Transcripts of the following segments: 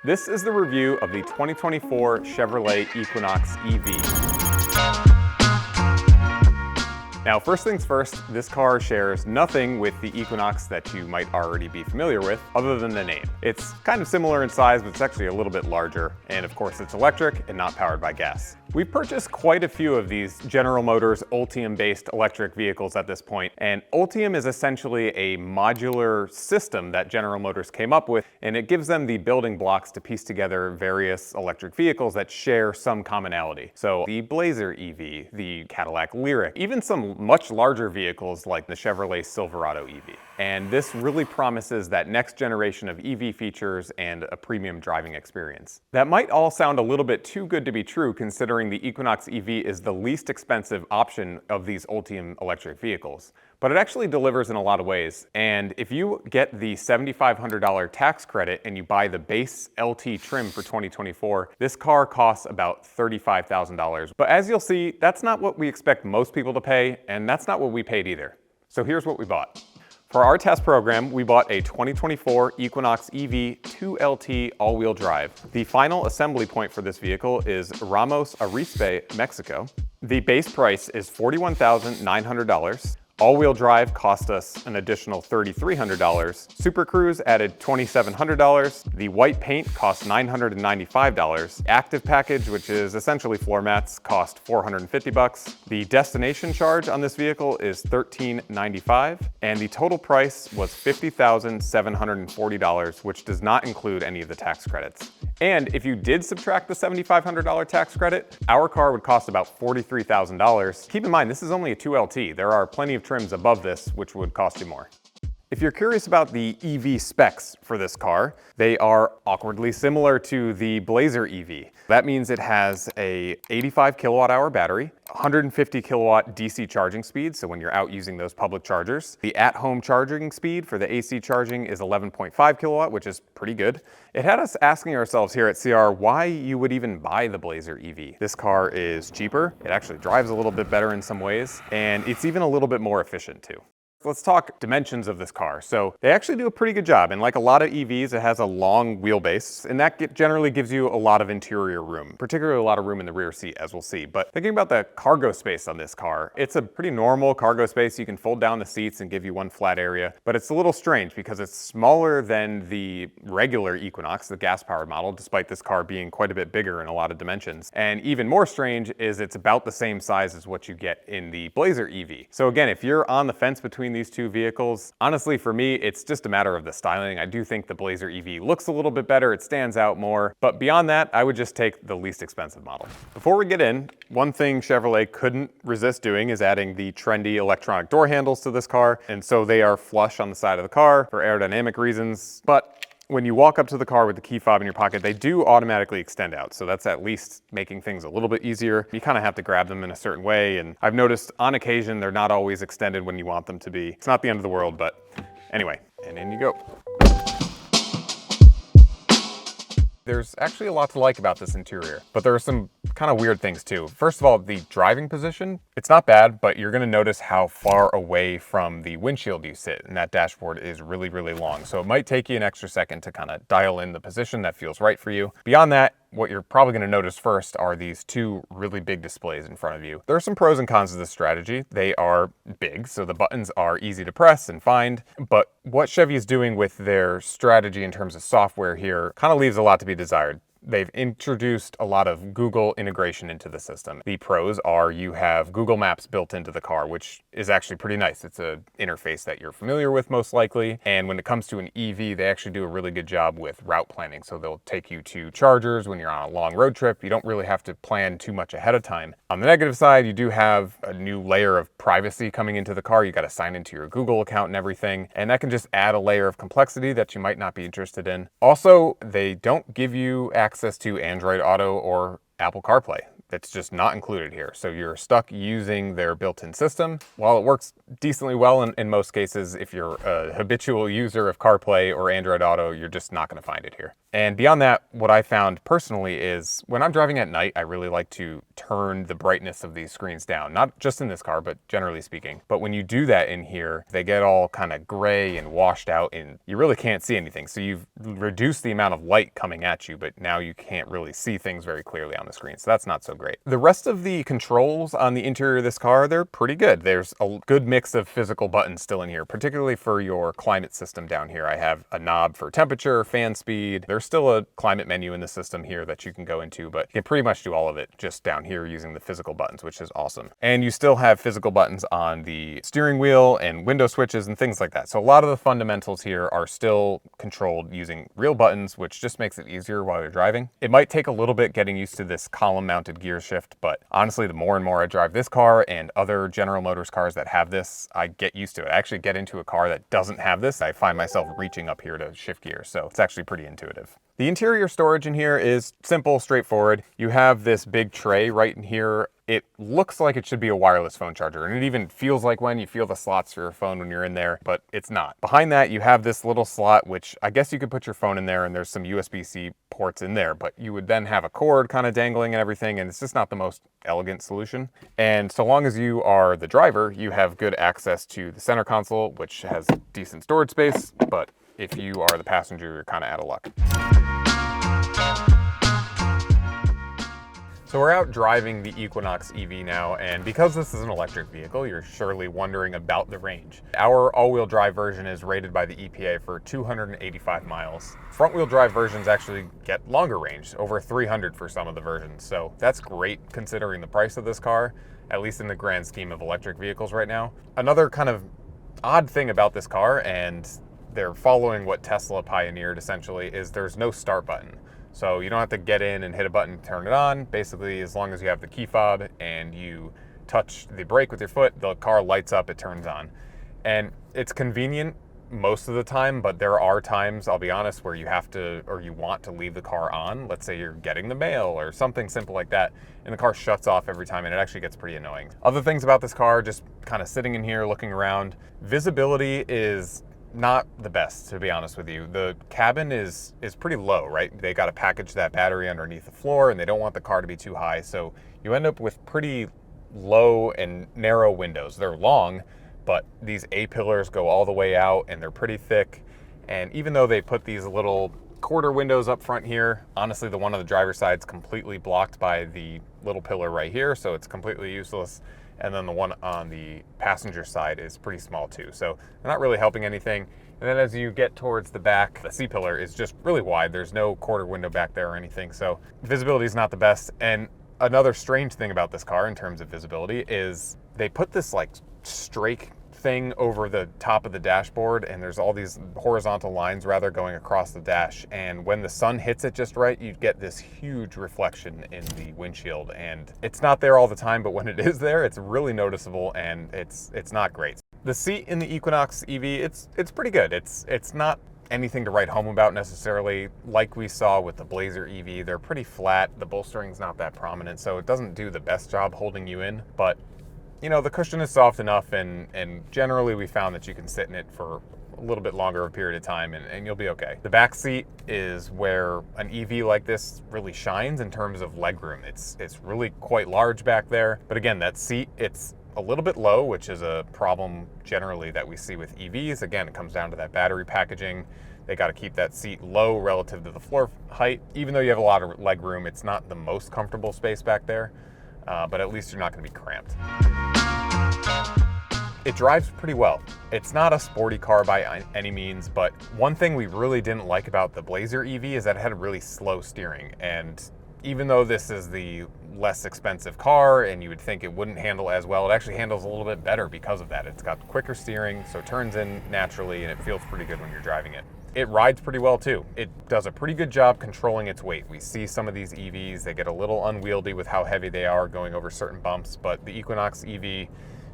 This is the review of the 2024 Chevrolet Equinox EV. Now, first things first, this car shares nothing with the Equinox that you might already be familiar with, other than the name. It's kind of similar in size, but it's actually a little bit larger, and of course it's electric and not powered by gas. We've purchased quite a few of these General Motors Ultium-based electric vehicles at this point, and Ultium is essentially a modular system that General Motors came up with, and it gives them the building blocks to piece together various electric vehicles that share some commonality. So the Blazer EV, the Cadillac Lyriq, even some much larger vehicles like the Chevrolet Silverado EV. And this really promises that next generation of EV features and a premium driving experience. That might all sound a little bit too good to be true, considering the Equinox EV is the least expensive option of these Ultium electric vehicles. But it actually delivers in a lot of ways. And if you get the $7,500 tax credit and you buy the base LT trim for 2024, this car costs about $35,000. But as you'll see, that's not what we expect most people to pay, and that's not what we paid either. So here's what we bought. For our test program, we bought a 2024 Equinox EV 2LT all-wheel drive. The final assembly point for this vehicle is Ramos Arizpe, Mexico. The base price is $41,900. All-wheel drive cost us an additional $3,300. Super Cruise added $2,700. The white paint cost $995. Active package, which is essentially floor mats, cost $450. The destination charge on this vehicle is $1,395, and the total price was $50,740, which does not include any of the tax credits. And if you did subtract the $7,500 tax credit, our car would cost about $43,000. Keep in mind, this is only a 2LT. There are plenty of trims above this which would cost you more. If you're curious about the EV specs for this car, they are awkwardly similar to the Blazer EV. That means it has a 85 kilowatt hour battery, 150 kilowatt DC charging speed, so when you're out using those public chargers. The at-home charging speed for the AC charging is 11.5 kilowatt, which is pretty good. It had us asking ourselves here at CR why you would even buy the Blazer EV. This car is cheaper, it actually drives a little bit better in some ways, and it's even a little bit more efficient too. Let's talk dimensions of this car. So they actually do a pretty good job, and like a lot of EVs, it has a long wheelbase, and that generally gives you a lot of interior room, particularly a lot of room in the rear seat, as we'll see. But thinking about the cargo space on this car, it's a pretty normal cargo space. You can fold down the seats and give you one flat area, but it's a little strange because it's smaller than the regular Equinox, the gas-powered model, despite this car being quite a bit bigger in a lot of dimensions. And even more strange is it's about the same size as what you get in the Blazer EV. So again, if you're on the fence between these two vehicles, honestly, for me, it's just a matter of the styling. I do think the Blazer EV looks a little bit better, it stands out more, but beyond that, I would just take the least expensive model. Before we get in, one thing Chevrolet couldn't resist doing is adding the trendy electronic door handles to this car, and so they are flush on the side of the car for aerodynamic reasons, but when you walk up to the car with the key fob in your pocket, they do automatically extend out. So that's at least making things a little bit easier. You kind of have to grab them in a certain way. And I've noticed on occasion, they're not always extended when you want them to be. It's not the end of the world, but anyway, and in you go. There's actually a lot to like about this interior, but there are some kind of weird things too. First of all, the driving position, it's not bad, but you're gonna notice how far away from the windshield you sit, and that dashboard is really, really long. So it might take you an extra second to kind of dial in the position that feels right for you. Beyond that, what you're probably going to notice first are these two really big displays in front of you. There are some pros and cons to this strategy. They are big, so the buttons are easy to press and find, but what Chevy is doing with their strategy in terms of software here kind of leaves a lot to be desired. They've introduced a lot of Google integration into the system. The pros are you have Google Maps built into the car, which is actually pretty nice. It's an interface that you're familiar with most likely. And when it comes to an EV, they actually do a really good job with route planning. So they'll take you to chargers when you're on a long road trip. You don't really have to plan too much ahead of time. On the negative side, you do have a new layer of privacy coming into the car. You got to sign into your Google account and everything. And that can just add a layer of complexity that you might not be interested in. Also, they don't give you access to Android Auto or Apple CarPlay. that's just not included here. So you're stuck using their built-in system. While it works decently well in most cases, if you're a habitual user of CarPlay or Android Auto, you're just not going to find it here. And beyond that, what I found personally is when I'm driving at night, I really like to turn the brightness of these screens down. Not just in this car, but generally speaking. But when you do that in here, they get all kind of gray and washed out and you really can't see anything. So you've reduced the amount of light coming at you, but now you can't really see things very clearly on the screen. So that's not so great. The rest of the controls on the interior of this car, they're pretty good. There's a good mix of physical buttons still in here, particularly for your climate system down here. I have a knob for temperature, fan speed. There's still a climate menu in the system here that you can go into, but you can pretty much do all of it just down here using the physical buttons, which is awesome. And you still have physical buttons on the steering wheel and window switches and things like that. So a lot of the fundamentals here are still controlled using real buttons, which just makes it easier while you're driving. It might take a little bit getting used to this column mounted gear shift, but honestly, the more and more I drive this car and other General Motors cars that have this, I get used to it. I actually get into a car that doesn't have this, I find myself reaching up here to shift gears. So it's actually pretty intuitive. The interior storage in here is simple, straightforward. You have this big tray right in here. It looks like it should be a wireless phone charger, and it even feels like when you feel the slots for your phone when you're in there, but it's not. Behind that, you have this little slot, which I guess you could put your phone in there, and there's some USB-C ports in there, but you would then have a cord kind of dangling and everything, and it's just not the most elegant solution. And so long as you are the driver, you have good access to the center console, which has decent storage space, but if you are the passenger, you're kind of out of luck. So we're out driving the Equinox EV now, and because this is an electric vehicle, you're surely wondering about the range. Our all-wheel drive version is rated by the EPA for 285 miles. Front-wheel drive versions actually get longer range, over 300 for some of the versions, so that's great considering the price of this car, at least in the grand scheme of electric vehicles right now. Another kind of odd thing about this car, and they're following what Tesla pioneered essentially, is there's no start button. So you don't have to get in and hit a button to turn it on. Basically, as long as you have the key fob and you touch the brake with your foot, the car lights up, it turns on. And it's convenient most of the time, but there are times, I'll be honest, where you have to, or you want to leave the car on. Let's say you're getting the mail or something simple like that, and the car shuts off every time, and it actually gets pretty annoying. Other things about this car, just kind of sitting in here looking around, visibility is not the best, to be honest with you. The cabin is pretty low, right? They got to package that battery underneath the floor, and they don't want the car to be too high, so you end up with pretty low and narrow windows. They're long, but these A-pillars go all the way out, and they're pretty thick. And even though they put these little quarter windows up front here, honestly, the one on the driver's side is completely blocked by the little pillar right here, so it's completely useless. And then the one on the passenger side is pretty small too. So they're not really helping anything. And then as you get towards the back, the C-pillar is just really wide. There's no quarter window back there or anything. So visibility is not the best. And another strange thing about this car in terms of visibility is they put this like strake thing over the top of the dashboard, and there's all these horizontal lines rather going across the dash, and when the sun hits it just right, you get this huge reflection in the windshield, and it's not there all the time, but when it is there, it's really noticeable, and it's not great. The seat in the Equinox EV, it's pretty good. It's not anything to write home about necessarily. Like we saw with the Blazer EV, they're pretty flat, the bolstering's not that prominent, so it doesn't do the best job holding you in, but you know, the cushion is soft enough, and generally we found that you can sit in it for a little bit longer of a period of time, and you'll be okay. The back seat is where an EV like this really shines in terms of legroom. It's really quite large back there, but again, that seat, it's a little bit low, which is a problem generally that we see with EVs. Again, it comes down to that battery packaging. They got to keep that seat low relative to the floor height. Even though you have a lot of legroom, it's not the most comfortable space back there, but at least you're not going to be cramped. It drives pretty well. It's not a sporty car by any means, but one thing we really didn't like about the Blazer EV is that it had really slow steering. And even though this is the less expensive car and you would think it wouldn't handle as well, it actually handles a little bit better because of that. It's got quicker steering, so it turns in naturally, and it feels pretty good when you're driving it. It rides pretty well too. It does a pretty good job controlling its weight. We see some of these EVs, they get a little unwieldy with how heavy they are going over certain bumps, but the Equinox EV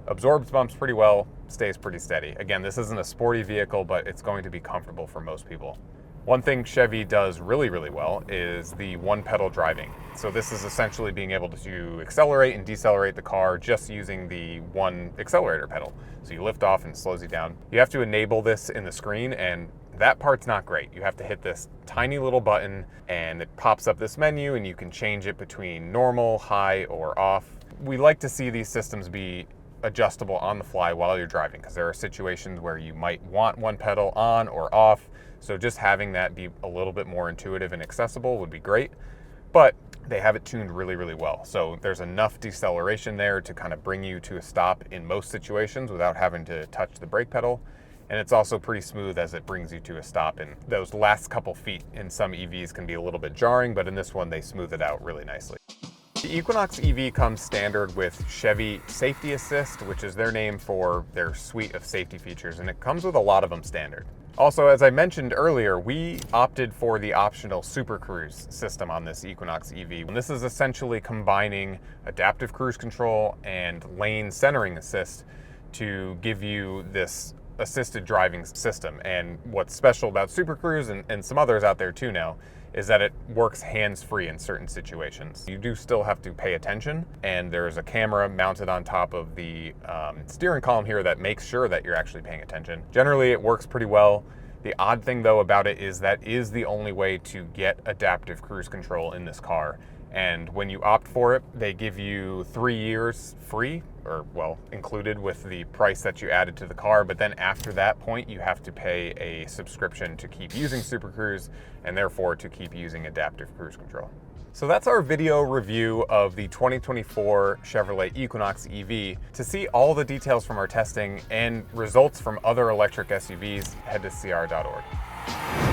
absorbs bumps pretty well, stays pretty steady. Again, this isn't a sporty vehicle, but it's going to be comfortable for most people. One thing Chevy does really, really well is the one pedal driving. So this is essentially being able to accelerate and decelerate the car just using the one accelerator pedal. So you lift off and it slows you down. You have to enable this in the screen, and that part's not great. You have to hit this tiny little button and it pops up this menu and you can change it between normal, high, or off. We like to see these systems be adjustable on the fly while you're driving, because there are situations where you might want one pedal on or off. So just having that be a little bit more intuitive and accessible would be great. But they have it tuned really, really well. So there's enough deceleration there to kind of bring you to a stop in most situations without having to touch the brake pedal. And it's also pretty smooth as it brings you to a stop. And those last couple feet in some EVs can be a little bit jarring, but in this one, they smooth it out really nicely. The Equinox EV comes standard with Chevy Safety Assist, which is their name for their suite of safety features, and it comes with a lot of them standard. Also, as I mentioned earlier, we opted for the optional Super Cruise system on this Equinox EV. And this is essentially combining adaptive cruise control and lane centering assist to give you this assisted driving system. And what's special about Super Cruise and some others out there too now is that it works hands-free in certain situations. You do still have to pay attention, and there's a camera mounted on top of the steering column here that makes sure that you're actually paying attention. Generally, it works pretty well. The odd thing though about it is that is the only way to get adaptive cruise control in this car. And when you opt for it, they give you 3 years free, or well, included with the price that you added to the car. But then after that point, you have to pay a subscription to keep using Super Cruise, and therefore to keep using adaptive cruise control. So that's our video review of the 2024 Chevrolet Equinox EV. To see all the details from our testing and results from other electric SUVs, head to cr.org.